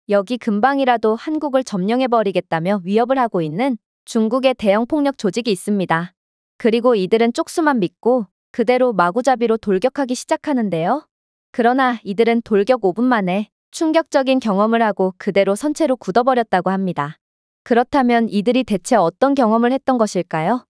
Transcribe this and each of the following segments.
여기 근방이라도 한국을 점령해버리겠다며 위협을 하고 있는 중국의 대형 폭력 조직이 있습니다. 그리고 이들은 쪽수만 믿고 그대로 마구잡이로 돌격하기 시작하는데요. 그러나 이들은 돌격 5분 만에 충격적인 경험을 하고 그대로 선체로 굳어버렸다고 합니다. 그렇다면 이들이 대체 어떤 경험을 했던 것일까요?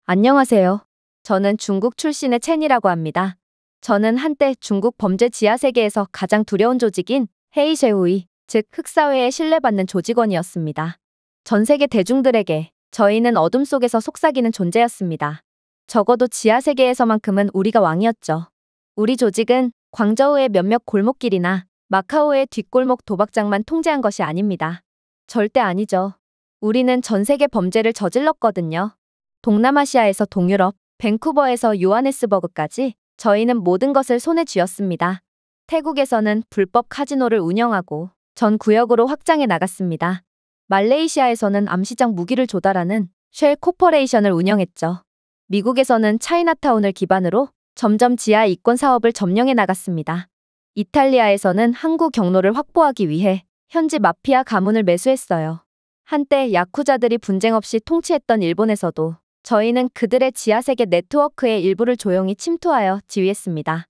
안녕하세요. 저는 중국 출신의 첸이라고 합니다. 저는 한때 중국 범죄 지하세계에서 가장 두려운 조직인 헤이쉐우이, 즉 흑사회에 신뢰받는 조직원이었습니다. 전 세계 대중들에게 저희는 어둠 속에서 속삭이는 존재였습니다. 적어도 지하세계에서만큼은 우리가 왕이었죠. 우리 조직은 광저우의 몇몇 골목길이나 마카오의 뒷골목 도박장만 통제한 것이 아닙니다. 절대 아니죠. 우리는 전 세계 범죄를 저질렀거든요. 동남아시아에서 동유럽, 밴쿠버에서 요하네스버그까지 저희는 모든 것을 손에 쥐었습니다. 태국에서는 불법 카지노를 운영하고 전 구역으로 확장해 나갔습니다. 말레이시아에서는 암시장 무기를 조달하는 쉘 코퍼레이션을 운영했죠. 미국에서는 차이나타운을 기반으로 점점 지하 이권 사업을 점령해 나갔습니다. 이탈리아에서는 항구 경로를 확보하기 위해 현지 마피아 가문을 매수했어요. 한때 야쿠자들이 분쟁 없이 통치했던 일본에서도 저희는 그들의 지하세계 네트워크의 일부를 조용히 침투하여 지휘했습니다.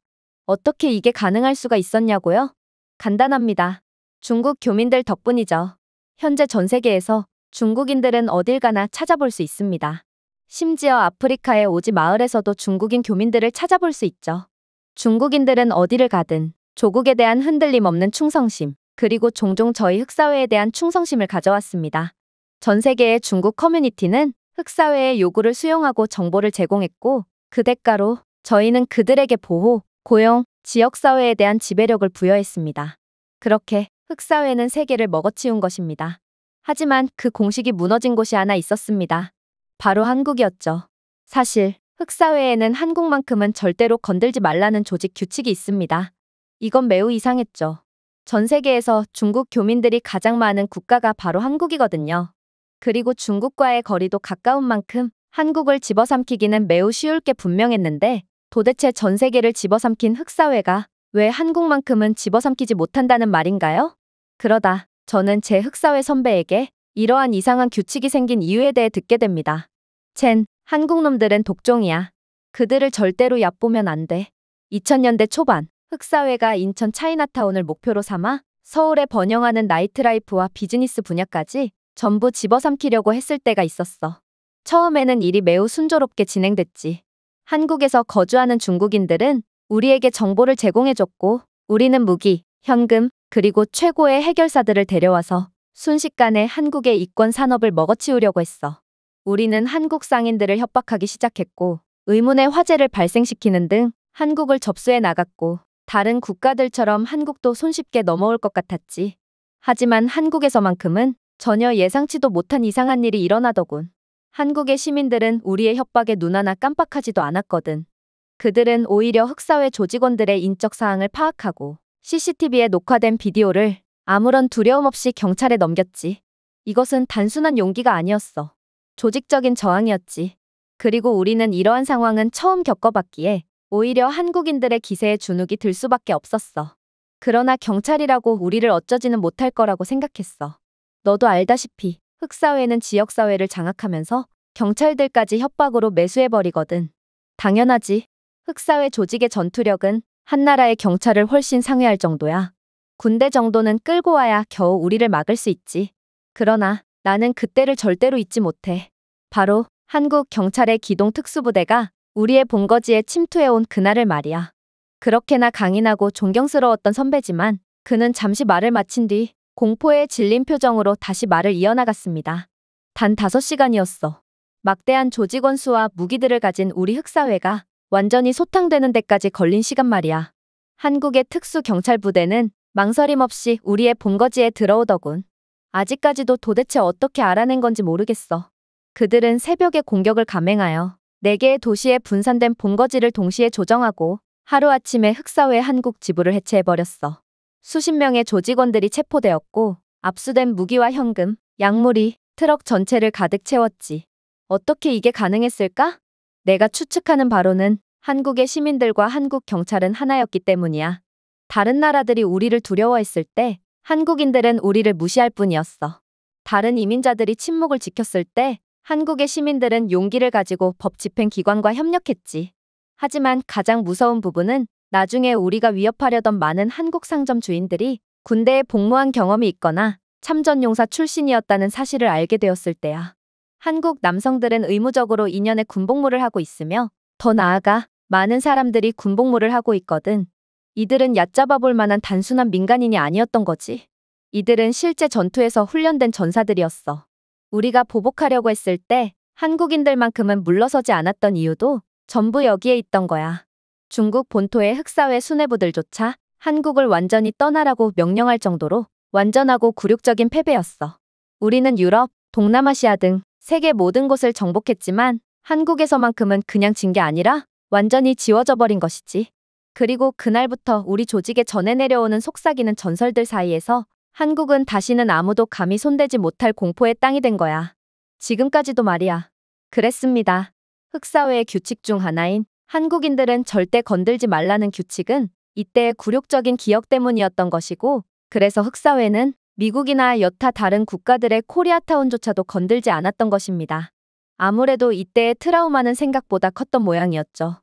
어떻게 이게 가능할 수가 있었냐고요? 간단합니다. 중국 교민들 덕분이죠. 현재 전 세계에서 중국인들은 어딜 가나 찾아볼 수 있습니다. 심지어 아프리카의 오지 마을에서도 중국인 교민들을 찾아볼 수 있죠. 중국인들은 어디를 가든 조국에 대한 흔들림 없는 충성심, 그리고 종종 저희 흑사회에 대한 충성심을 가져왔습니다. 전 세계의 중국 커뮤니티는 흑사회의 요구를 수용하고 정보를 제공했고 그 대가로 저희는 그들에게 보호, 고용, 지역사회에 대한 지배력을 부여했습니다. 그렇게 흑사회는 세계를 먹어치운 것입니다. 하지만 그 공식이 무너진 곳이 하나 있었습니다. 바로 한국이었죠. 사실 흑사회에는 한국만큼은 절대로 건들지 말라는 조직 규칙이 있습니다. 이건 매우 이상했죠. 전 세계에서 중국 교민들이 가장 많은 국가가 바로 한국이거든요. 그리고 중국과의 거리도 가까운 만큼 한국을 집어삼키기는 매우 쉬울 게 분명했는데 도대체 전 세계를 집어삼킨 흑사회가 왜 한국만큼은 집어삼키지 못한다는 말인가요? 그러다 저는 제 흑사회 선배에게 이러한 이상한 규칙이 생긴 이유에 대해 듣게 됩니다. 쟨, 한국 놈들은 독종이야. 그들을 절대로 얕보면 안 돼. 2000년대 초반 흑사회가 인천 차이나타운을 목표로 삼아 서울에 번영하는 나이트라이프와 비즈니스 분야까지 전부 집어삼키려고 했을 때가 있었어. 처음에는 일이 매우 순조롭게 진행됐지. 한국에서 거주하는 중국인들은 우리에게 정보를 제공해줬고 우리는 무기, 현금, 그리고 최고의 해결사들을 데려와서 순식간에 한국의 이권 산업을 먹어치우려고 했어. 우리는 한국 상인들을 협박하기 시작했고 의문의 화재를 발생시키는 등 한국을 접수해 나갔고 다른 국가들처럼 한국도 손쉽게 넘어올 것 같았지. 하지만 한국에서만큼은 전혀 예상치도 못한 이상한 일이 일어나더군. 한국의 시민들은 우리의 협박에 눈 하나 깜빡하지도 않았거든. 그들은 오히려 흑사회 조직원들의 인적 사항을 파악하고 CCTV에 녹화된 비디오를 아무런 두려움 없이 경찰에 넘겼지. 이것은 단순한 용기가 아니었어. 조직적인 저항이었지. 그리고 우리는 이러한 상황은 처음 겪어봤기에 오히려 한국인들의 기세에 주눅이 들 수밖에 없었어. 그러나 경찰이라고 우리를 어쩌지는 못할 거라고 생각했어. 너도 알다시피 흑사회는 지역사회를 장악하면서 경찰들까지 협박으로 매수해버리거든. 당연하지. 흑사회 조직의 전투력은 한 나라의 경찰을 훨씬 상회할 정도야. 군대 정도는 끌고 와야 겨우 우리를 막을 수 있지. 그러나 나는 그때를 절대로 잊지 못해. 바로 한국 경찰의 기동 특수부대가 우리의 본거지에 침투해온 그날을 말이야. 그렇게나 강인하고 존경스러웠던 선배지만 그는 잠시 말을 마친 뒤 공포에 질린 표정으로 다시 말을 이어나갔습니다. 단 5시간이었어. 막대한 조직원 수와 무기들을 가진 우리 흑사회가 완전히 소탕되는 데까지 걸린 시간 말이야. 한국의 특수경찰부대는 망설임 없이 우리의 본거지에 들어오더군. 아직까지도 도대체 어떻게 알아낸 건지 모르겠어. 그들은 새벽에 공격을 감행하여 4개의 도시에 분산된 본거지를 동시에 조정하고 하루아침에 흑사회 한국 지부를 해체해버렸어. 수십 명의 조직원들이 체포되었고 압수된 무기와 현금, 약물이 트럭 전체를 가득 채웠지. 어떻게 이게 가능했을까? 내가 추측하는 바로는 한국의 시민들과 한국 경찰은 하나였기 때문이야. 다른 나라들이 우리를 두려워했을 때 한국인들은 우리를 무시할 뿐이었어. 다른 이민자들이 침묵을 지켰을 때 한국의 시민들은 용기를 가지고 법 집행기관과 협력했지. 하지만 가장 무서운 부분은 나중에 우리가 위협하려던 많은 한국 상점 주인들이 군대에 복무한 경험이 있거나 참전용사 출신이었다는 사실을 알게 되었을 때야. 한국 남성들은 의무적으로 2년의 군복무를 하고 있으며 더 나아가 많은 사람들이 군복무를 하고 있거든. 이들은 얕잡아 볼 만한 단순한 민간인이 아니었던 거지. 이들은 실제 전투에서 훈련된 전사들이었어. 우리가 보복하려고 했을 때 한국인들만큼은 물러서지 않았던 이유도 전부 여기에 있던 거야. 중국 본토의 흑사회 수뇌부들조차 한국을 완전히 떠나라고 명령할 정도로 완전하고 굴욕적인 패배였어. 우리는 유럽, 동남아시아 등 세계 모든 곳을 정복했지만 한국에서만큼은 그냥 진 게 아니라 완전히 지워져 버린 것이지. 그리고 그날부터 우리 조직에 전해 내려오는 속삭이는 전설들 사이에서 한국은 다시는 아무도 감히 손대지 못할 공포의 땅이 된 거야. 지금까지도 말이야. 그랬습니다. 흑사회의 규칙 중 하나인 한국인들은 절대 건들지 말라는 규칙은 이때의 굴욕적인 기억 때문이었던 것이고, 그래서 흑사회는 미국이나 여타 다른 국가들의 코리아타운조차도 건들지 않았던 것입니다. 아무래도 이때의 트라우마는 생각보다 컸던 모양이었죠.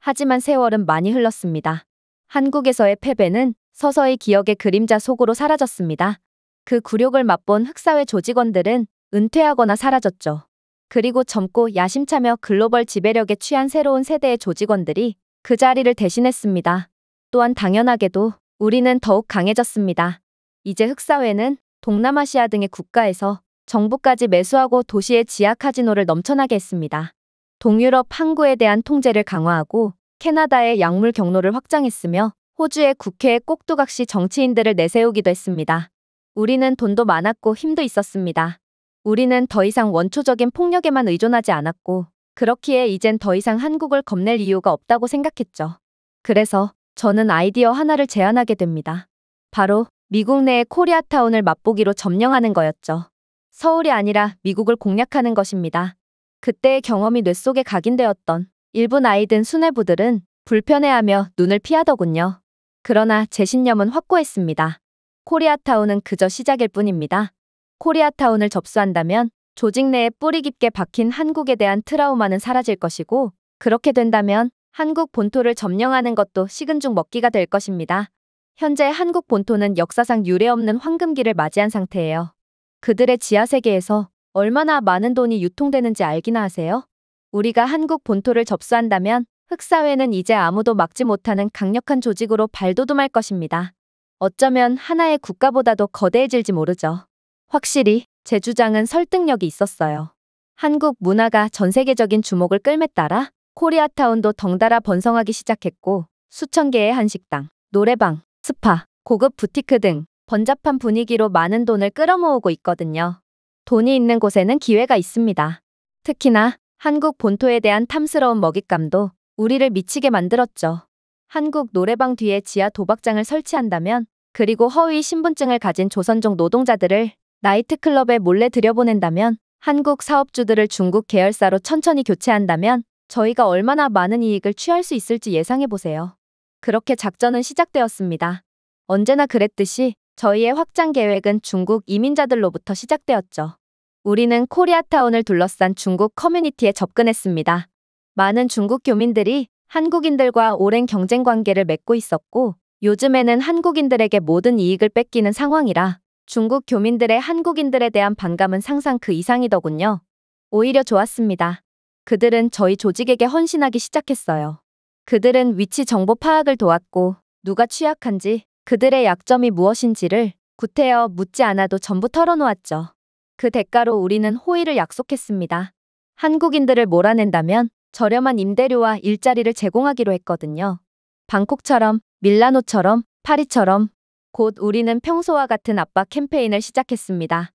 하지만 세월은 많이 흘렀습니다. 한국에서의 패배는 서서히 기억의 그림자 속으로 사라졌습니다. 그 굴욕을 맛본 흑사회 조직원들은 은퇴하거나 사라졌죠. 그리고 젊고 야심차며 글로벌 지배력에 취한 새로운 세대의 조직원들이 그 자리를 대신했습니다. 또한 당연하게도 우리는 더욱 강해졌습니다. 이제 흑사회는 동남아시아 등의 국가에서 정부까지 매수하고 도시의 지하 카지노를 넘쳐나게 했습니다. 동유럽 항구에 대한 통제를 강화하고 캐나다의 약물 경로를 확장했으며 호주의 국회에 꼭두각시 정치인들을 내세우기도 했습니다. 우리는 돈도 많았고 힘도 있었습니다. 우리는 더 이상 원초적인 폭력에만 의존하지 않았고, 그렇기에 이젠 더 이상 한국을 겁낼 이유가 없다고 생각했죠. 그래서 저는 아이디어 하나를 제안하게 됩니다. 바로 미국 내의 코리아타운을 맛보기로 점령하는 거였죠. 서울이 아니라 미국을 공략하는 것입니다. 그때의 경험이 뇌 속에 각인되었던 일부 나이든 수뇌부들은 불편해하며 눈을 피하더군요. 그러나 제 신념은 확고했습니다. 코리아타운은 그저 시작일 뿐입니다. 코리아타운을 접수한다면 조직 내에 뿌리 깊게 박힌 한국에 대한 트라우마는 사라질 것이고, 그렇게 된다면 한국 본토를 점령하는 것도 식은 죽 먹기가 될 것입니다. 현재 한국 본토는 역사상 유례없는 황금기를 맞이한 상태예요. 그들의 지하세계에서 얼마나 많은 돈이 유통되는지 알기나 하세요? 우리가 한국 본토를 접수한다면 흑사회는 이제 아무도 막지 못하는 강력한 조직으로 발돋움할 것입니다. 어쩌면 하나의 국가보다도 거대해질지 모르죠. 확실히 제 주장은 설득력이 있었어요. 한국 문화가 전 세계적인 주목을 끌매 따라 코리아타운도 덩달아 번성하기 시작했고, 수천 개의 한식당, 노래방, 스파, 고급 부티크 등 번잡한 분위기로 많은 돈을 끌어모으고 있거든요. 돈이 있는 곳에는 기회가 있습니다. 특히나 한국 본토에 대한 탐스러운 먹잇감도 우리를 미치게 만들었죠. 한국 노래방 뒤에 지하 도박장을 설치한다면, 그리고 허위 신분증을 가진 조선족 노동자들을 나이트클럽에 몰래 들여보낸다면, 한국 사업주들을 중국 계열사로 천천히 교체한다면 저희가 얼마나 많은 이익을 취할 수 있을지 예상해보세요. 그렇게 작전은 시작되었습니다. 언제나 그랬듯이 저희의 확장 계획은 중국 이민자들로부터 시작되었죠. 우리는 코리아타운을 둘러싼 중국 커뮤니티에 접근했습니다. 많은 중국 교민들이 한국인들과 오랜 경쟁 관계를 맺고 있었고, 요즘에는 한국인들에게 모든 이익을 뺏기는 상황이라 중국 교민들의 한국인들에 대한 반감은 상상 그 이상이더군요. 오히려 좋았습니다. 그들은 저희 조직에게 헌신하기 시작했어요. 그들은 위치 정보 파악을 도왔고, 누가 취약한지, 그들의 약점이 무엇인지를 구태여 묻지 않아도 전부 털어놓았죠. 그 대가로 우리는 호의를 약속했습니다. 한국인들을 몰아낸다면 저렴한 임대료와 일자리를 제공하기로 했거든요. 방콕처럼, 밀라노처럼, 파리처럼 곧 우리는 평소와 같은 압박 캠페인을 시작했습니다.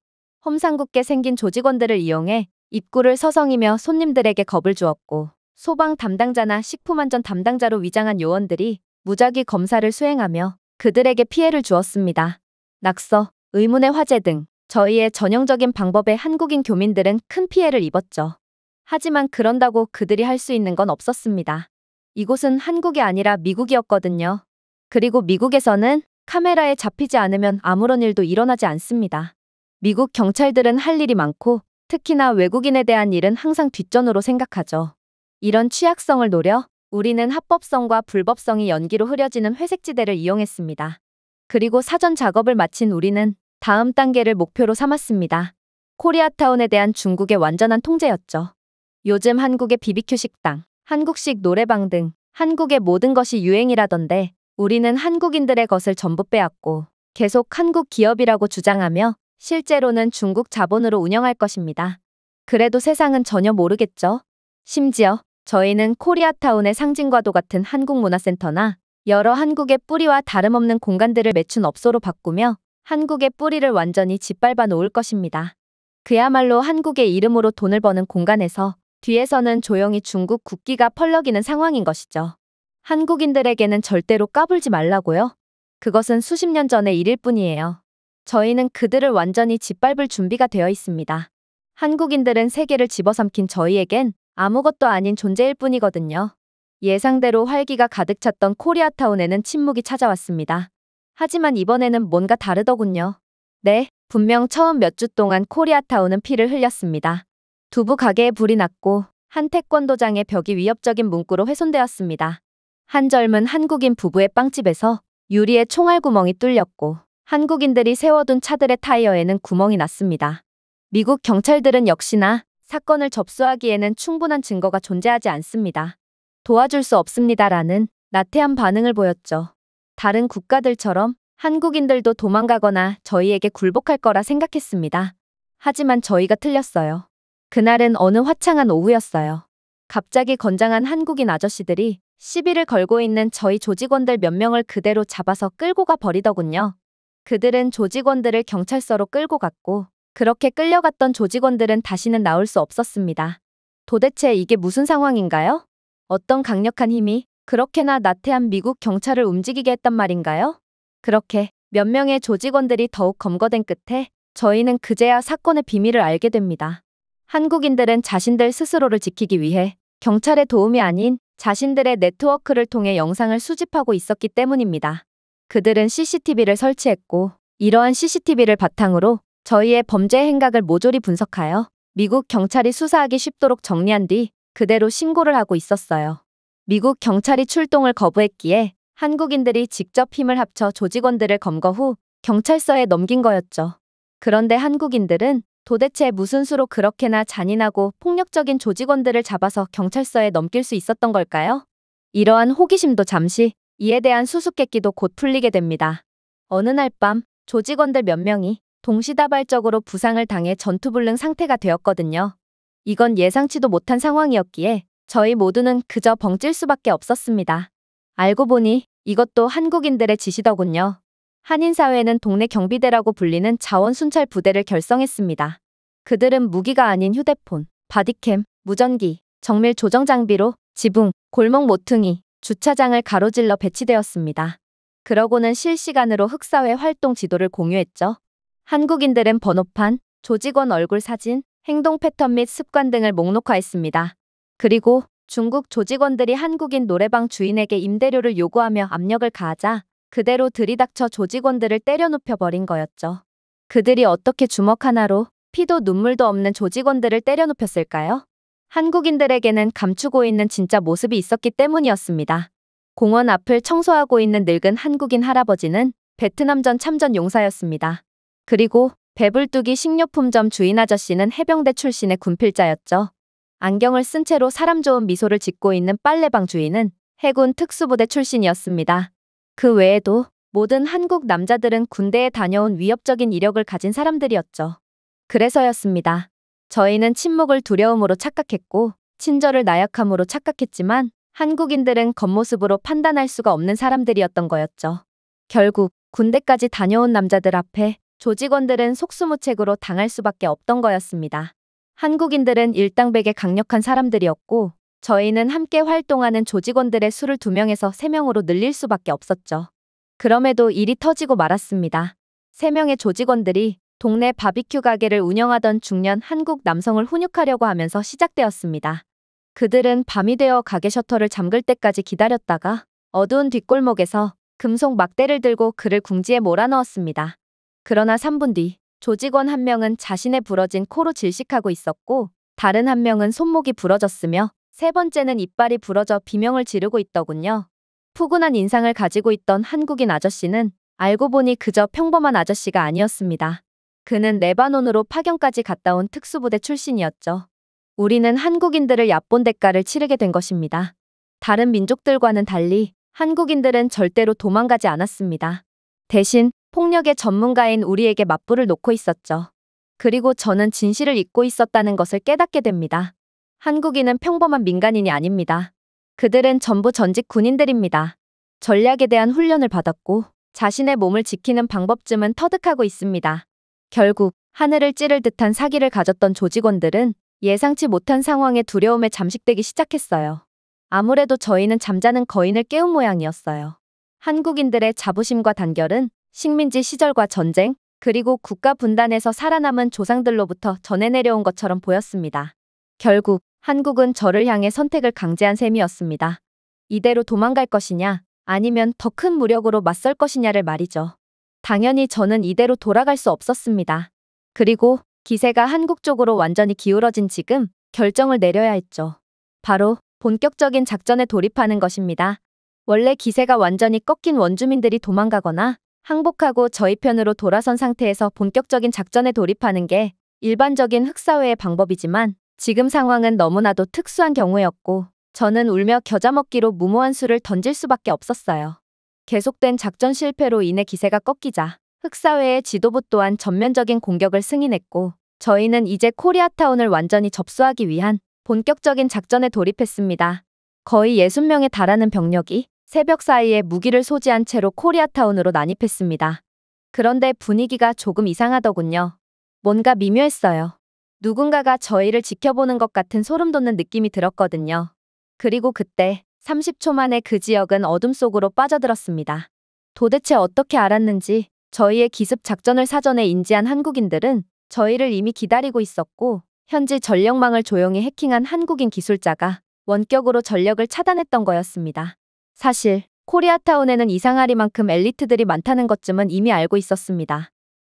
험상궂게 생긴 조직원들을 이용해 입구를 서성이며 손님들에게 겁을 주었고, 소방 담당자나 식품안전 담당자로 위장한 요원들이 무작위 검사를 수행하며 그들에게 피해를 주었습니다. 낙서, 의문의 화재 등 저희의 전형적인 방법에 한국인 교민들은 큰 피해를 입었죠. 하지만 그런다고 그들이 할 수 있는 건 없었습니다. 이곳은 한국이 아니라 미국이었거든요. 그리고 미국에서는 카메라에 잡히지 않으면 아무런 일도 일어나지 않습니다. 미국 경찰들은 할 일이 많고 특히나 외국인에 대한 일은 항상 뒷전으로 생각하죠. 이런 취약성을 노려 우리는 합법성과 불법성이 연기로 흐려지는 회색지대를 이용했습니다. 그리고 사전 작업을 마친 우리는 다음 단계를 목표로 삼았습니다. 코리아타운에 대한 중국의 완전한 통제였죠. 요즘 한국의 BBQ 식당, 한국식 노래방 등 한국의 모든 것이 유행이라던데 우리는 한국인들의 것을 전부 빼앗고 계속 한국 기업이라고 주장하며 실제로는 중국 자본으로 운영할 것입니다. 그래도 세상은 전혀 모르겠죠. 심지어 저희는 코리아타운의 상징과도 같은 한국문화센터나 여러 한국의 뿌리와 다름없는 공간들을 매춘 업소로 바꾸며 한국의 뿌리를 완전히 짓밟아 놓을 것입니다. 그야말로 한국의 이름으로 돈을 버는 공간에서 뒤에서는 조용히 중국 국기가 펄럭이는 상황인 것이죠. 한국인들에게는 절대로 까불지 말라고요? 그것은 수십 년 전의 일일 뿐이에요. 저희는 그들을 완전히 짓밟을 준비가 되어 있습니다. 한국인들은 세계를 집어삼킨 저희에겐 아무것도 아닌 존재일 뿐이거든요. 예상대로 활기가 가득 찼던 코리아타운에는 침묵이 찾아왔습니다. 하지만 이번에는 뭔가 다르더군요. 네, 분명 처음 몇 주 동안 코리아타운은 피를 흘렸습니다. 두부 가게에 불이 났고 한 태권도장의 벽이 위협적인 문구로 훼손되었습니다. 한 젊은 한국인 부부의 빵집에서 유리에 총알구멍이 뚫렸고 한국인들이 세워둔 차들의 타이어에는 구멍이 났습니다. 미국 경찰들은 역시나 사건을 접수하기에는 충분한 증거가 존재하지 않습니다. 도와줄 수 없습니다라는 나태한 반응을 보였죠. 다른 국가들처럼 한국인들도 도망가거나 저희에게 굴복할 거라 생각했습니다. 하지만 저희가 틀렸어요. 그날은 어느 화창한 오후였어요. 갑자기 건장한 한국인 아저씨들이 시비를 걸고 있는 저희 조직원들 몇 명을 그대로 잡아서 끌고 가 버리더군요. 그들은 조직원들을 경찰서로 끌고 갔고 그렇게 끌려갔던 조직원들은 다시는 나올 수 없었습니다. 도대체 이게 무슨 상황인가요? 어떤 강력한 힘이 그렇게나 나태한 미국 경찰을 움직이게 했단 말인가요? 그렇게 몇 명의 조직원들이 더욱 검거된 끝에 저희는 그제야 사건의 비밀을 알게 됩니다. 한국인들은 자신들 스스로를 지키기 위해 경찰의 도움이 아닌 자신들의 네트워크를 통해 영상을 수집하고 있었기 때문입니다. 그들은 CCTV를 설치했고 이러한 CCTV를 바탕으로 저희의 범죄 행각을 모조리 분석하여 미국 경찰이 수사하기 쉽도록 정리한 뒤 그대로 신고를 하고 있었어요. 미국 경찰이 출동을 거부했기에 한국인들이 직접 힘을 합쳐 조직원들을 검거 후 경찰서에 넘긴 거였죠. 그런데 한국인들은 도대체 무슨 수로 그렇게나 잔인하고 폭력적인 조직원들을 잡아서 경찰서에 넘길 수 있었던 걸까요? 이러한 호기심도 잠시, 이에 대한 수수께끼도 곧 풀리게 됩니다. 어느 날 밤 조직원들 몇 명이 동시다발적으로 부상을 당해 전투불능 상태가 되었거든요. 이건 예상치도 못한 상황이었기에 저희 모두는 그저 벙찔 수밖에 없었습니다. 알고 보니 이것도 한국인들의 짓이더군요. 한인사회는 동네 경비대라고 불리는 자원순찰 부대를 결성했습니다. 그들은 무기가 아닌 휴대폰, 바디캠, 무전기, 정밀 조정 장비로 지붕, 골목 모퉁이, 주차장을 가로질러 배치되었습니다. 그러고는 실시간으로 흑사회 활동 지도를 공유했죠. 한국인들은 번호판, 조직원 얼굴 사진, 행동 패턴 및 습관 등을 목록화했습니다. 그리고 중국 조직원들이 한국인 노래방 주인에게 임대료를 요구하며 압력을 가하자 그대로 들이닥쳐 조직원들을 때려 눕혀버린 거였죠. 그들이 어떻게 주먹 하나로 피도 눈물도 없는 조직원들을 때려 눕혔을까요? 한국인들에게는 감추고 있는 진짜 모습이 있었기 때문이었습니다. 공원 앞을 청소하고 있는 늙은 한국인 할아버지는 베트남전 참전 용사였습니다. 그리고 배불뚝이 식료품점 주인 아저씨는 해병대 출신의 군필자였죠. 안경을 쓴 채로 사람 좋은 미소를 짓고 있는 빨래방 주인은 해군 특수부대 출신이었습니다. 그 외에도 모든 한국 남자들은 군대에 다녀온 위협적인 이력을 가진 사람들이었죠. 그래서였습니다. 저희는 침묵을 두려움으로 착각했고 친절을 나약함으로 착각했지만 한국인들은 겉모습으로 판단할 수가 없는 사람들이었던 거였죠. 결국 군대까지 다녀온 남자들 앞에 조직원들은 속수무책으로 당할 수밖에 없던 거였습니다. 한국인들은 일당백의 강력한 사람들이었고 저희는 함께 활동하는 조직원들의 수를 2명에서 3명으로 늘릴 수밖에 없었죠. 그럼에도 일이 터지고 말았습니다. 3명의 조직원들이 동네 바비큐 가게를 운영하던 중년 한국 남성을 훈육하려고 하면서 시작되었습니다. 그들은 밤이 되어 가게 셔터를 잠글 때까지 기다렸다가 어두운 뒷골목에서 금속 막대를 들고 그를 궁지에 몰아넣었습니다. 그러나 3분 뒤 조직원 한 명은 자신의 부러진 코로 질식하고 있었고 다른 한 명은 손목이 부러졌으며 세 번째는 이빨이 부러져 비명을 지르고 있더군요. 푸근한 인상을 가지고 있던 한국인 아저씨는 알고 보니 그저 평범한 아저씨가 아니었습니다. 그는 레바논으로 파견까지 갔다 온 특수부대 출신이었죠. 우리는 한국인들을 얕본 대가를 치르게 된 것입니다. 다른 민족들과는 달리 한국인들은 절대로 도망가지 않았습니다. 대신 폭력의 전문가인 우리에게 맞불을 놓고 있었죠. 그리고 저는 진실을 잊고 있었다는 것을 깨닫게 됩니다. 한국인은 평범한 민간인이 아닙니다. 그들은 전부 전직 군인들입니다. 전략에 대한 훈련을 받았고 자신의 몸을 지키는 방법쯤은 터득하고 있습니다. 결국 하늘을 찌를 듯한 사기를 가졌던 조직원들은 예상치 못한 상황에 두려움에 잠식되기 시작했어요. 아무래도 저희는 잠자는 거인을 깨운 모양이었어요. 한국인들의 자부심과 단결은 식민지 시절과 전쟁, 그리고 국가 분단에서 살아남은 조상들로부터 전해 내려온 것처럼 보였습니다. 결국 한국은 저를 향해 선택을 강제한 셈이었습니다. 이대로 도망갈 것이냐, 아니면 더 큰 무력으로 맞설 것이냐를 말이죠. 당연히 저는 이대로 돌아갈 수 없었습니다. 그리고 기세가 한국 쪽으로 완전히 기울어진 지금 결정을 내려야 했죠. 바로 본격적인 작전에 돌입하는 것입니다. 원래 기세가 완전히 꺾인 원주민들이 도망가거나 항복하고 저희 편으로 돌아선 상태에서 본격적인 작전에 돌입하는 게 일반적인 흑사회의 방법이지만 지금 상황은 너무나도 특수한 경우였고 저는 울며 겨자 먹기로 무모한 수를 던질 수밖에 없었어요. 계속된 작전 실패로 인해 기세가 꺾이자 흑사회의 지도부 또한 전면적인 공격을 승인했고 저희는 이제 코리아타운을 완전히 접수하기 위한 본격적인 작전에 돌입했습니다. 거의 60명에 달하는 병력이 새벽 사이에 무기를 소지한 채로 코리아타운으로 난입했습니다. 그런데 분위기가 조금 이상하더군요. 뭔가 미묘했어요. 누군가가 저희를 지켜보는 것 같은 소름 돋는 느낌이 들었거든요. 그리고 그때 30초 만에 그 지역은 어둠 속으로 빠져들었습니다. 도대체 어떻게 알았는지 저희의 기습 작전을 사전에 인지한 한국인들은 저희를 이미 기다리고 있었고 현지 전력망을 조용히 해킹한 한국인 기술자가 원격으로 전력을 차단했던 거였습니다. 사실 코리아타운에는 이상하리만큼 엘리트들이 많다는 것쯤은 이미 알고 있었습니다.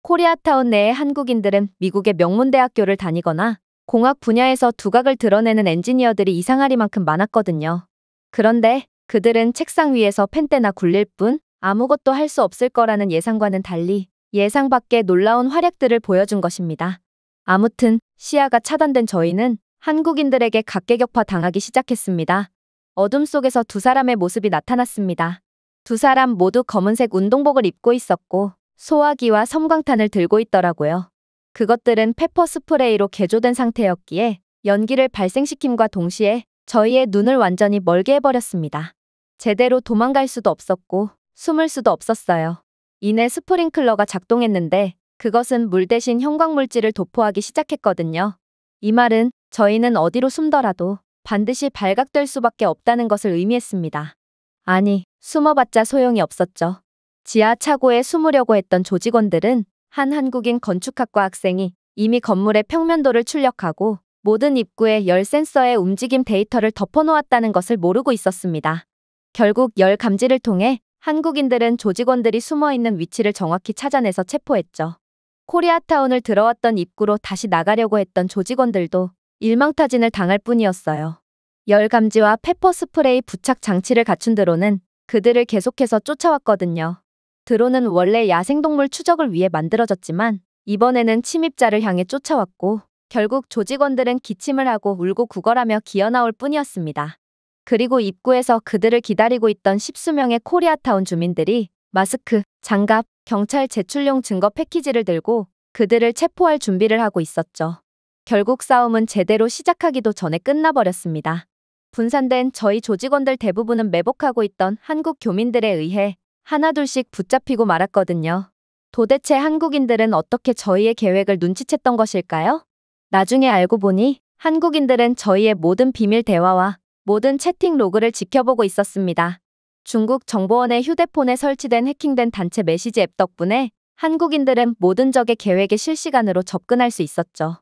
코리아타운 내의 한국인들은 미국의 명문대학교를 다니거나 공학 분야에서 두각을 드러내는 엔지니어들이 이상하리만큼 많았거든요. 그런데 그들은 책상 위에서 펜대나 굴릴 뿐 아무것도 할 수 없을 거라는 예상과는 달리 예상 밖의 놀라운 활약들을 보여준 것입니다. 아무튼 시야가 차단된 저희는 한국인들에게 각계격파 당하기 시작했습니다. 어둠 속에서 두 사람의 모습이 나타났습니다. 두 사람 모두 검은색 운동복을 입고 있었고 소화기와 섬광탄을 들고 있더라고요. 그것들은 페퍼 스프레이로 개조된 상태였기에 연기를 발생시킴과 동시에 저희의 눈을 완전히 멀게 해버렸습니다. 제대로 도망갈 수도 없었고 숨을 수도 없었어요. 이내 스프링클러가 작동했는데 그것은 물 대신 형광물질을 도포하기 시작했거든요. 이 말은 저희는 어디로 숨더라도 반드시 발각될 수밖에 없다는 것을 의미했습니다. 아니, 숨어봤자 소용이 없었죠. 지하 차고에 숨으려고 했던 조직원들은 한 한국인 건축학과 학생이 이미 건물의 평면도를 출력하고 모든 입구에 열 센서의 움직임 데이터를 덮어놓았다는 것을 모르고 있었습니다. 결국 열 감지를 통해 한국인들은 조직원들이 숨어있는 위치를 정확히 찾아내서 체포했죠. 코리아타운을 들어왔던 입구로 다시 나가려고 했던 조직원들도 일망타진을 당할 뿐이었어요. 열 감지와 페퍼 스프레이 부착 장치를 갖춘 드론은 그들을 계속해서 쫓아왔거든요. 드론은 원래 야생동물 추적을 위해 만들어졌지만 이번에는 침입자를 향해 쫓아왔고 결국 조직원들은 기침을 하고 울고 구걸하며 기어나올 뿐이었습니다. 그리고 입구에서 그들을 기다리고 있던 십수명의 코리아타운 주민들이 마스크, 장갑, 경찰 제출용 증거 패키지를 들고 그들을 체포할 준비를 하고 있었죠. 결국 싸움은 제대로 시작하기도 전에 끝나버렸습니다. 분산된 저희 조직원들 대부분은 매복하고 있던 한국 교민들에 의해 하나둘씩 붙잡히고 말았거든요. 도대체 한국인들은 어떻게 저희의 계획을 눈치챘던 것일까요? 나중에 알고 보니 한국인들은 저희의 모든 비밀 대화와 모든 채팅 로그를 지켜보고 있었습니다. 중국 정보원의 휴대폰에 설치된 해킹된 단체 메시지 앱 덕분에 한국인들은 모든 적의 계획에 실시간으로 접근할 수 있었죠.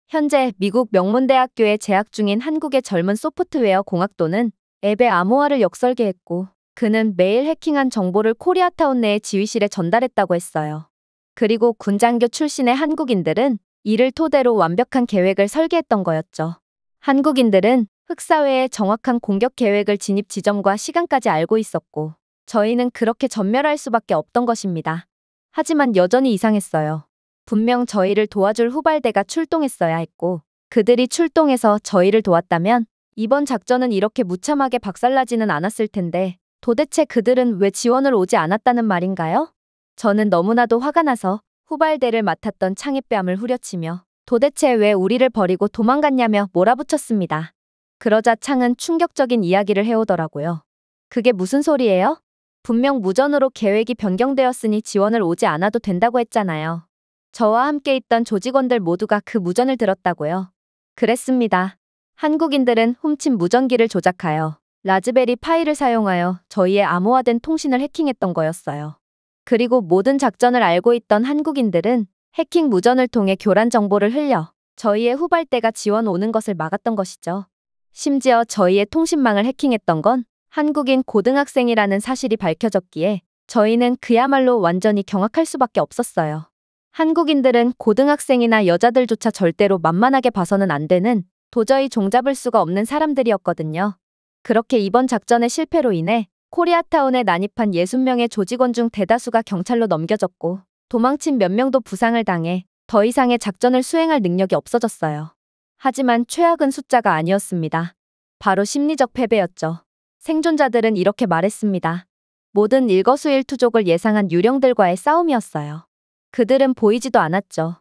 현재 미국 명문대학교에 재학 중인 한국의 젊은 소프트웨어 공학도는 앱의 암호화를 역설계했고 그는 매일 해킹한 정보를 코리아타운 내의 지휘실에 전달했다고 했어요. 그리고 군장교 출신의 한국인들은 이를 토대로 완벽한 계획을 설계했던 거였죠. 한국인들은 흑사회의 정확한 공격 계획을 진입 지점과 시간까지 알고 있었고, 저희는 그렇게 전멸할 수밖에 없던 것입니다. 하지만 여전히 이상했어요. 분명 저희를 도와줄 후발대가 출동했어야 했고, 그들이 출동해서 저희를 도왔다면 이번 작전은 이렇게 무참하게 박살나지는 않았을 텐데, 도대체 그들은 왜 지원을 오지 않았다는 말인가요? 저는 너무나도 화가 나서 후발대를 맡았던 창의 뺨을 후려치며 도대체 왜 우리를 버리고 도망갔냐며 몰아붙였습니다. 그러자 창은 충격적인 이야기를 해오더라고요. 그게 무슨 소리예요? 분명 무전으로 계획이 변경되었으니 지원을 오지 않아도 된다고 했잖아요. 저와 함께 있던 조직원들 모두가 그 무전을 들었다고요. 그랬습니다. 한국인들은 훔친 무전기를 조작하여 라즈베리 파이를 사용하여 저희의 암호화된 통신을 해킹했던 거였어요. 그리고 모든 작전을 알고 있던 한국인들은 해킹 무전을 통해 교란 정보를 흘려 저희의 후발대가 지원 오는 것을 막았던 것이죠. 심지어 저희의 통신망을 해킹했던 건 한국인 고등학생이라는 사실이 밝혀졌기에 저희는 그야말로 완전히 경악할 수밖에 없었어요. 한국인들은 고등학생이나 여자들조차 절대로 만만하게 봐서는 안 되는 도저히 종잡을 수가 없는 사람들이었거든요. 그렇게 이번 작전의 실패로 인해 코리아타운에 난입한 60명의 조직원 중 대다수가 경찰로 넘겨졌고 도망친 몇 명도 부상을 당해 더 이상의 작전을 수행할 능력이 없어졌어요. 하지만 최악은 숫자가 아니었습니다. 바로 심리적 패배였죠. 생존자들은 이렇게 말했습니다. 모든 일거수일투족을 예상한 유령들과의 싸움이었어요. 그들은 보이지도 않았죠.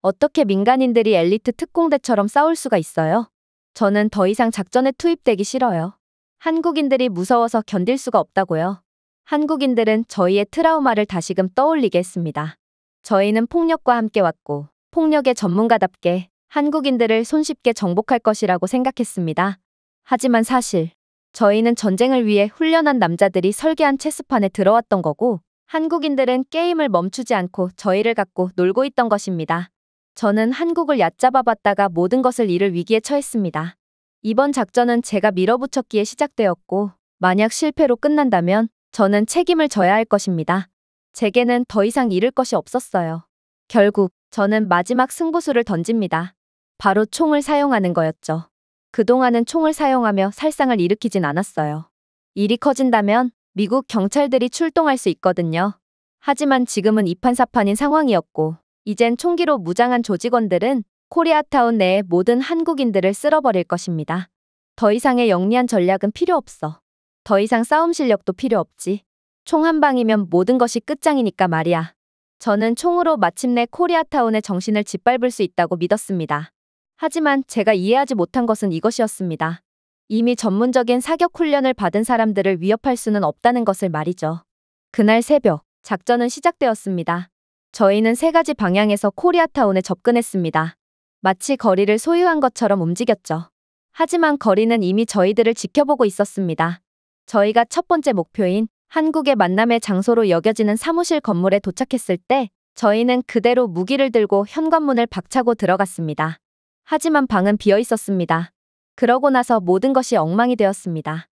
어떻게 민간인들이 엘리트 특공대처럼 싸울 수가 있어요? 저는 더 이상 작전에 투입되기 싫어요. 한국인들이 무서워서 견딜 수가 없다고요. 한국인들은 저희의 트라우마를 다시금 떠올리게 했습니다. 저희는 폭력과 함께 왔고 폭력의 전문가답게 한국인들을 손쉽게 정복할 것이라고 생각했습니다. 하지만 사실 저희는 전쟁을 위해 훈련한 남자들이 설계한 체스판에 들어왔던 거고 한국인들은 게임을 멈추지 않고 저희를 갖고 놀고 있던 것입니다. 저는 한국을 얕잡아봤다가 모든 것을 잃을 위기에 처했습니다. 이번 작전은 제가 밀어붙였기에 시작되었고 만약 실패로 끝난다면 저는 책임을 져야 할 것입니다. 제게는 더 이상 잃을 것이 없었어요. 결국 저는 마지막 승부수를 던집니다. 바로 총을 사용하는 거였죠. 그동안은 총을 사용하며 살상을 일으키진 않았어요. 일이 커진다면 미국 경찰들이 출동할 수 있거든요. 하지만 지금은 이판사판인 상황이었고 이젠 총기로 무장한 조직원들은 코리아타운 내의 모든 한국인들을 쓸어버릴 것입니다. 더 이상의 영리한 전략은 필요 없어. 더 이상 싸움 실력도 필요 없지. 총 한 방이면 모든 것이 끝장이니까 말이야. 저는 총으로 마침내 코리아타운의 정신을 짓밟을 수 있다고 믿었습니다. 하지만 제가 이해하지 못한 것은 이것이었습니다. 이미 전문적인 사격 훈련을 받은 사람들을 위협할 수는 없다는 것을 말이죠. 그날 새벽, 작전은 시작되었습니다. 저희는 3가지 방향에서 코리아타운에 접근했습니다. 마치 거리를 소유한 것처럼 움직였죠. 하지만 거리는 이미 저희들을 지켜보고 있었습니다. 저희가 첫 번째 목표인 한국의 만남의 장소로 여겨지는 사무실 건물에 도착했을 때 저희는 그대로 무기를 들고 현관문을 박차고 들어갔습니다. 하지만 방은 비어 있었습니다. 그러고 나서 모든 것이 엉망이 되었습니다.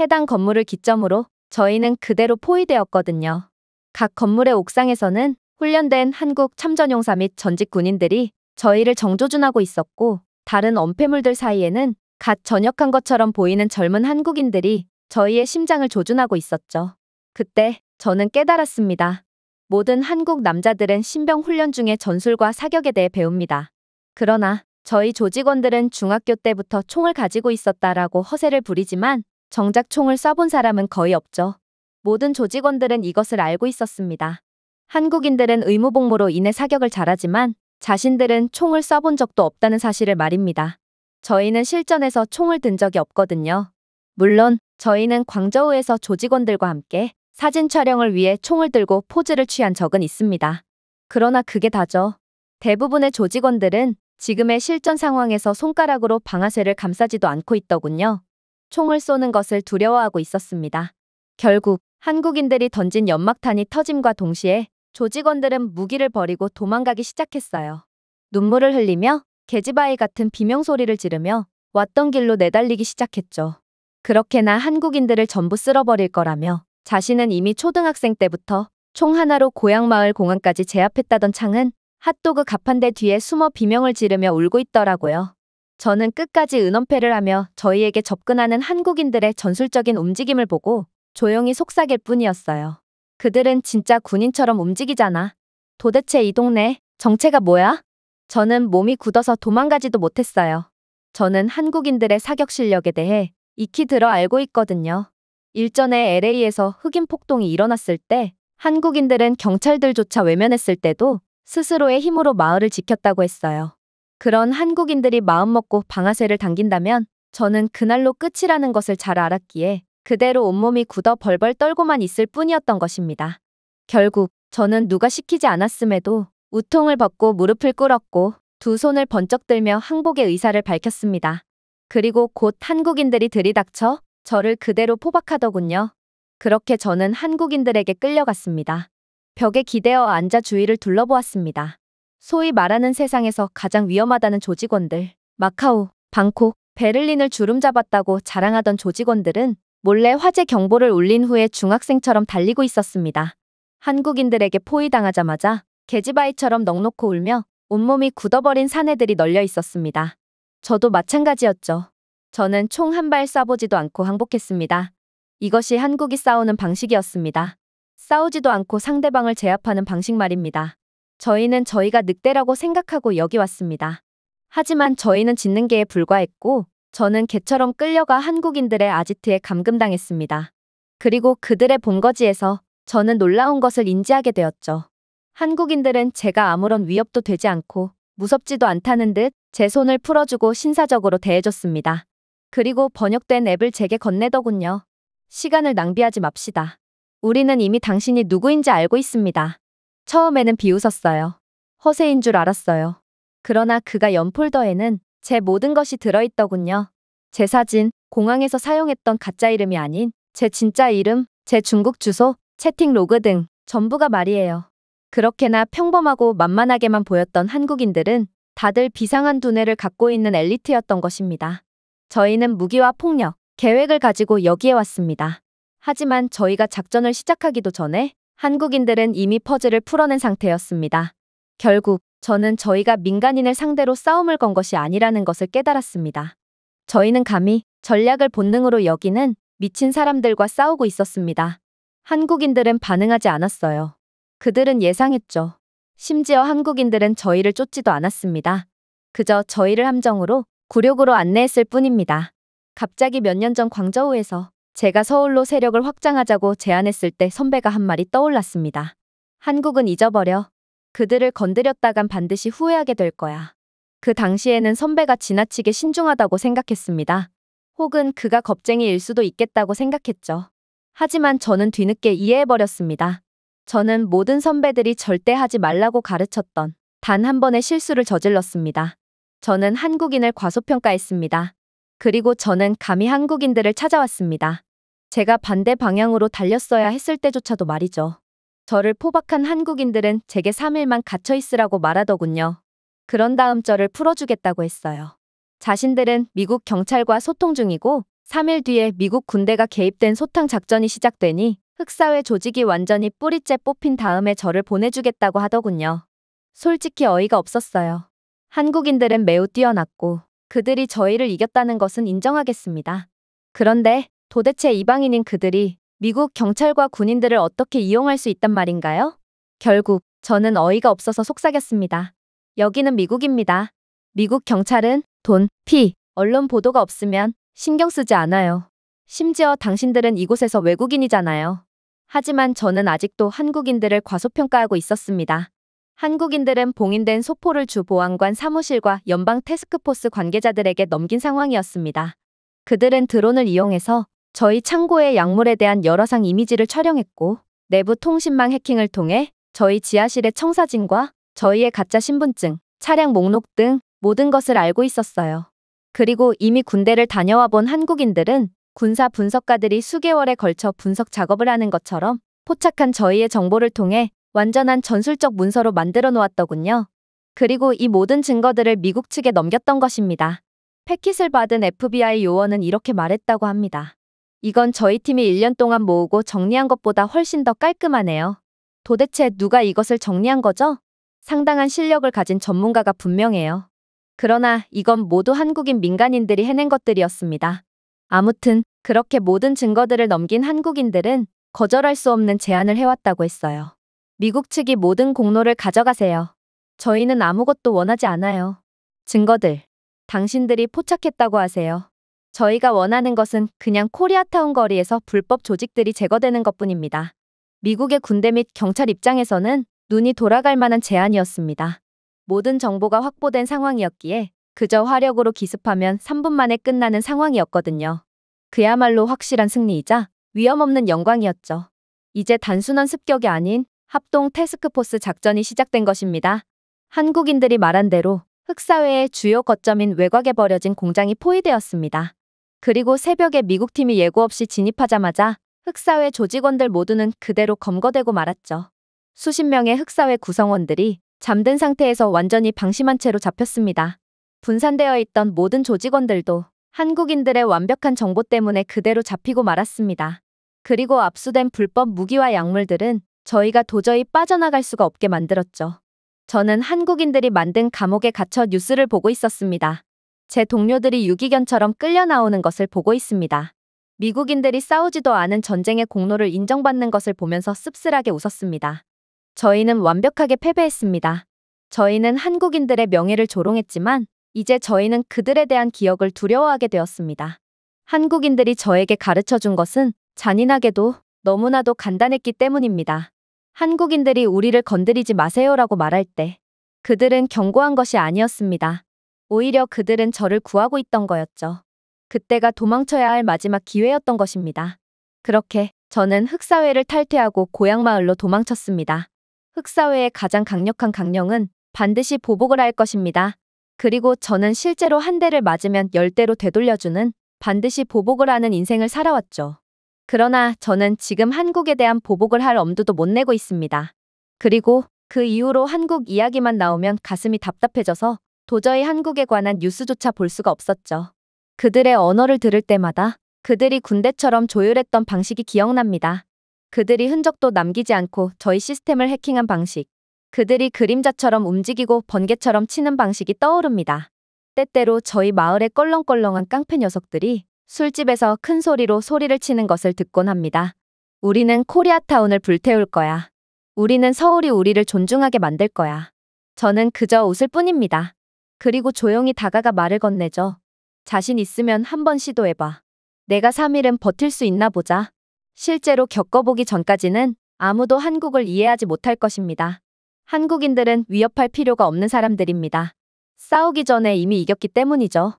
해당 건물을 기점으로 저희는 그대로 포위되었거든요. 각 건물의 옥상에서는 훈련된 한국 참전용사 및 전직 군인들이 저희를 정조준하고 있었고 다른 엄폐물들 사이에는 갓 전역한 것처럼 보이는 젊은 한국인들이 저희의 심장을 조준하고 있었죠. 그때 저는 깨달았습니다. 모든 한국 남자들은 신병 훈련 중에 전술과 사격에 대해 배웁니다. 그러나 저희 조직원들은 중학교 때부터 총을 가지고 있었다라고 허세를 부리지만 정작 총을 쏴본 사람은 거의 없죠. 모든 조직원들은 이것을 알고 있었습니다. 한국인들은 의무복무로 인해 사격을 잘하지만 자신들은 총을 쏴본 적도 없다는 사실을 말입니다. 저희는 실전에서 총을 든 적이 없거든요. 물론 저희는 광저우에서 조직원들과 함께 사진 촬영을 위해 총을 들고 포즈를 취한 적은 있습니다. 그러나 그게 다죠. 대부분의 조직원들은 지금의 실전 상황에서 손가락으로 방아쇠를 감싸지도 않고 있더군요. 총을 쏘는 것을 두려워하고 있었습니다. 결국 한국인들이 던진 연막탄이 터짐과 동시에 조직원들은 무기를 버리고 도망가기 시작했어요. 눈물을 흘리며 계집아이 같은 비명소리를 지르며 왔던 길로 내달리기 시작했죠. 그렇게나 한국인들을 전부 쓸어버릴 거라며 자신은 이미 초등학생 때부터 총 하나로 고향마을 공항까지 제압했다던 창은 핫도그 갑 한 대 뒤에 숨어 비명을 지르며 울고 있더라고요. 저는 끝까지 은엄패를 하며 저희에게 접근하는 한국인들의 전술적인 움직임을 보고 조용히 속삭일 뿐이었어요. 그들은 진짜 군인처럼 움직이잖아. 도대체 이 동네 정체가 뭐야? 저는 몸이 굳어서 도망가지도 못했어요. 저는 한국인들의 사격 실력에 대해 익히 들어 알고 있거든요. 일전에 LA에서 흑인 폭동이 일어났을 때 한국인들은 경찰들조차 외면했을 때도 스스로의 힘으로 마을을 지켰다고 했어요. 그런 한국인들이 마음먹고 방아쇠를 당긴다면 저는 그날로 끝이라는 것을 잘 알았기에 그대로 온몸이 굳어 벌벌 떨고만 있을 뿐이었던 것입니다. 결국 저는 누가 시키지 않았음에도 우통을 벗고 무릎을 꿇었고 두 손을 번쩍 들며 항복의 의사를 밝혔습니다. 그리고 곧 한국인들이 들이닥쳐 저를 그대로 포박하더군요. 그렇게 저는 한국인들에게 끌려갔습니다. 벽에 기대어 앉아 주위를 둘러보았습니다. 소위 말하는 세상에서 가장 위험하다는 조직원들, 마카오, 방콕, 베를린을 주름잡았다고 자랑하던 조직원들은 몰래 화재 경보를 울린 후에 중학생처럼 달리고 있었습니다. 한국인들에게 포위당하자마자 계집아이처럼 넋놓고 울며 온몸이 굳어버린 사내들이 널려 있었습니다. 저도 마찬가지였죠. 저는 총 한 발 쏴보지도 않고 항복했습니다. 이것이 한국이 싸우는 방식이었습니다. 싸우지도 않고 상대방을 제압하는 방식 말입니다. 저희는 저희가 늑대라고 생각하고 여기 왔습니다. 하지만 저희는 짖는 개에 불과했고 저는 개처럼 끌려가 한국인들의 아지트에 감금당했습니다. 그리고 그들의 본거지에서 저는 놀라운 것을 인지하게 되었죠. 한국인들은 제가 아무런 위협도 되지 않고 무섭지도 않다는 듯 제 손을 풀어주고 신사적으로 대해줬습니다. 그리고 번역된 앱을 제게 건네더군요. 시간을 낭비하지 맙시다. 우리는 이미 당신이 누구인지 알고 있습니다. 처음에는 비웃었어요. 허세인 줄 알았어요. 그러나 그가 연 폴더에는 제 모든 것이 들어있더군요. 제 사진, 공항에서 사용했던 가짜 이름이 아닌 제 진짜 이름, 제 중국 주소, 채팅 로그 등 전부가 말이에요. 그렇게나 평범하고 만만하게만 보였던 한국인들은 다들 비상한 두뇌를 갖고 있는 엘리트였던 것입니다. 저희는 무기와 폭력, 계획을 가지고 여기에 왔습니다. 하지만 저희가 작전을 시작하기도 전에 한국인들은 이미 퍼즐을 풀어낸 상태였습니다. 결국 저는 저희가 민간인을 상대로 싸움을 건 것이 아니라는 것을 깨달았습니다. 저희는 감히 전략을 본능으로 여기는 미친 사람들과 싸우고 있었습니다. 한국인들은 반응하지 않았어요. 그들은 예상했죠. 심지어 한국인들은 저희를 쫓지도 않았습니다. 그저 저희를 함정으로 굴욕으로 안내했을 뿐입니다. 갑자기 몇 년 전 광저우에서 제가 서울로 세력을 확장하자고 제안했을 때 선배가 한 말이 떠올랐습니다. 한국은 잊어버려. 그들을 건드렸다간 반드시 후회하게 될 거야. 그 당시에는 선배가 지나치게 신중하다고 생각했습니다. 혹은 그가 겁쟁이일 수도 있겠다고 생각했죠. 하지만 저는 뒤늦게 이해해버렸습니다. 저는 모든 선배들이 절대 하지 말라고 가르쳤던 단 한 번의 실수를 저질렀습니다. 저는 한국인을 과소평가했습니다. 그리고 저는 감히 한국인들을 찾아왔습니다. 제가 반대 방향으로 달렸어야 했을 때조차도 말이죠. 저를 포박한 한국인들은 제게 3일만 갇혀 있으라고 말하더군요. 그런 다음 저를 풀어주겠다고 했어요. 자신들은 미국 경찰과 소통 중이고 3일 뒤에 미국 군대가 개입된 소탕 작전이 시작되니 흑사회 조직이 완전히 뿌리째 뽑힌 다음에 저를 보내주겠다고 하더군요. 솔직히 어이가 없었어요. 한국인들은 매우 뛰어났고 그들이 저희를 이겼다는 것은 인정하겠습니다. 그런데 도대체 이방인인 그들이 미국 경찰과 군인들을 어떻게 이용할 수 있단 말인가요? 결국 저는 어이가 없어서 속삭였습니다. 여기는 미국입니다. 미국 경찰은 돈, 피, 언론 보도가 없으면 신경 쓰지 않아요. 심지어 당신들은 이곳에서 외국인이잖아요. 하지만 저는 아직도 한국인들을 과소평가하고 있었습니다. 한국인들은 봉인된 소포를 주 보안관 사무실과 연방 태스크포스 관계자들에게 넘긴 상황이었습니다. 그들은 드론을 이용해서 저희 창고의 약물에 대한 여러상 이미지를 촬영했고 내부 통신망 해킹을 통해 저희 지하실의 청사진과 저희의 가짜 신분증, 차량 목록 등 모든 것을 알고 있었어요. 그리고 이미 군대를 다녀와 본 한국인들은 군사 분석가들이 수개월에 걸쳐 분석 작업을 하는 것처럼 포착한 저희의 정보를 통해 완전한 전술적 문서로 만들어 놓았더군요. 그리고 이 모든 증거들을 미국 측에 넘겼던 것입니다. 패킷을 받은 FBI 요원은 이렇게 말했다고 합니다. 이건 저희 팀이 1년 동안 모으고 정리한 것보다 훨씬 더 깔끔하네요. 도대체 누가 이것을 정리한 거죠? 상당한 실력을 가진 전문가가 분명해요. 그러나 이건 모두 한국인 민간인들이 해낸 것들이었습니다. 아무튼 그렇게 모든 증거들을 넘긴 한국인들은 거절할 수 없는 제안을 해왔다고 했어요. 미국 측이 모든 공로를 가져가세요. 저희는 아무것도 원하지 않아요. 증거들. 당신들이 포착했다고 하세요. 저희가 원하는 것은 그냥 코리아타운 거리에서 불법 조직들이 제거되는 것뿐입니다. 미국의 군대 및 경찰 입장에서는 눈이 돌아갈 만한 제안이었습니다. 모든 정보가 확보된 상황이었기에 그저 화력으로 기습하면 3분 만에 끝나는 상황이었거든요. 그야말로 확실한 승리이자 위험 없는 영광이었죠. 이제 단순한 습격이 아닌 합동 태스크포스 작전이 시작된 것입니다. 한국인들이 말한 대로 흑사회의 주요 거점인 외곽에 버려진 공장이 포위되었습니다. 그리고 새벽에 미국팀이 예고 없이 진입하자마자 흑사회 조직원들 모두는 그대로 검거되고 말았죠. 수십 명의 흑사회 구성원들이 잠든 상태에서 완전히 방심한 채로 잡혔습니다. 분산되어 있던 모든 조직원들도 한국인들의 완벽한 정보 때문에 그대로 잡히고 말았습니다. 그리고 압수된 불법 무기와 약물들은 저희가 도저히 빠져나갈 수가 없게 만들었죠. 저는 한국인들이 만든 감옥에 갇혀 뉴스를 보고 있었습니다. 제 동료들이 유기견처럼 끌려 나오는 것을 보고 있습니다. 미국인들이 싸우지도 않은 전쟁의 공로를 인정받는 것을 보면서 씁쓸하게 웃었습니다. 저희는 완벽하게 패배했습니다. 저희는 한국인들의 명예를 조롱했지만 이제 저희는 그들에 대한 기억을 두려워하게 되었습니다. 한국인들이 저에게 가르쳐 준 것은 잔인하게도 너무나도 간단했기 때문입니다. 한국인들이 우리를 건드리지 마세요라고 말할 때 그들은 경고한 것이 아니었습니다. 오히려 그들은 저를 구하고 있던 거였죠. 그때가 도망쳐야 할 마지막 기회였던 것입니다. 그렇게 저는 흑사회를 탈퇴하고 고향 마을로 도망쳤습니다. 흑사회의 가장 강력한 강령은 반드시 보복을 할 것입니다. 그리고 저는 실제로 한 대를 맞으면 10대로 되돌려주는 반드시 보복을 하는 인생을 살아왔죠. 그러나 저는 지금 한국에 대한 보복을 할 엄두도 못 내고 있습니다. 그리고 그 이후로 한국 이야기만 나오면 가슴이 답답해져서 도저히 한국에 관한 뉴스조차 볼 수가 없었죠. 그들의 언어를 들을 때마다 그들이 군대처럼 조율했던 방식이 기억납니다. 그들이 흔적도 남기지 않고 저희 시스템을 해킹한 방식. 그들이 그림자처럼 움직이고 번개처럼 치는 방식이 떠오릅니다. 때때로 저희 마을의 껄렁껄렁한 깡패 녀석들이 술집에서 큰 소리로 소리를 치는 것을 듣곤 합니다. 우리는 코리아타운을 불태울 거야. 우리는 서울이 우리를 존중하게 만들 거야. 저는 그저 웃을 뿐입니다. 그리고 조용히 다가가 말을 건네죠. 자신 있으면 한번 시도해봐. 내가 3일은 버틸 수 있나 보자. 실제로 겪어보기 전까지는 아무도 한국을 이해하지 못할 것입니다. 한국인들은 위협할 필요가 없는 사람들입니다. 싸우기 전에 이미 이겼기 때문이죠.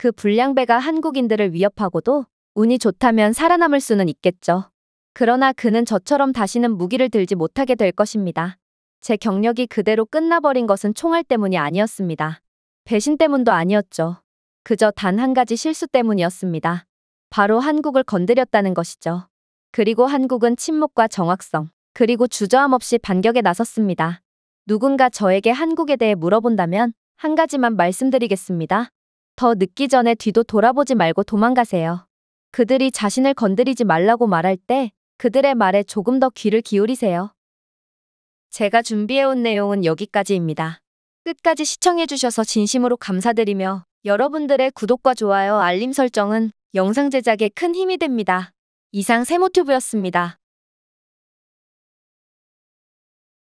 그 불량배가 한국인들을 위협하고도 운이 좋다면 살아남을 수는 있겠죠. 그러나 그는 저처럼 다시는 무기를 들지 못하게 될 것입니다. 제 경력이 그대로 끝나버린 것은 총알 때문이 아니었습니다. 배신 때문도 아니었죠. 그저 단 한 가지 실수 때문이었습니다. 바로 한국을 건드렸다는 것이죠. 그리고 한국은 침묵과 정확성, 그리고 주저함 없이 반격에 나섰습니다. 누군가 저에게 한국에 대해 물어본다면 한 가지만 말씀드리겠습니다. 더 늦기 전에 뒤도 돌아보지 말고 도망가세요. 그들이 자신을 건드리지 말라고 말할 때 그들의 말에 조금 더 귀를 기울이세요. 제가 준비해온 내용은 여기까지입니다. 끝까지 시청해주셔서 진심으로 감사드리며 여러분들의 구독과 좋아요, 알림 설정은 영상 제작에 큰 힘이 됩니다. 이상 세모튜브였습니다.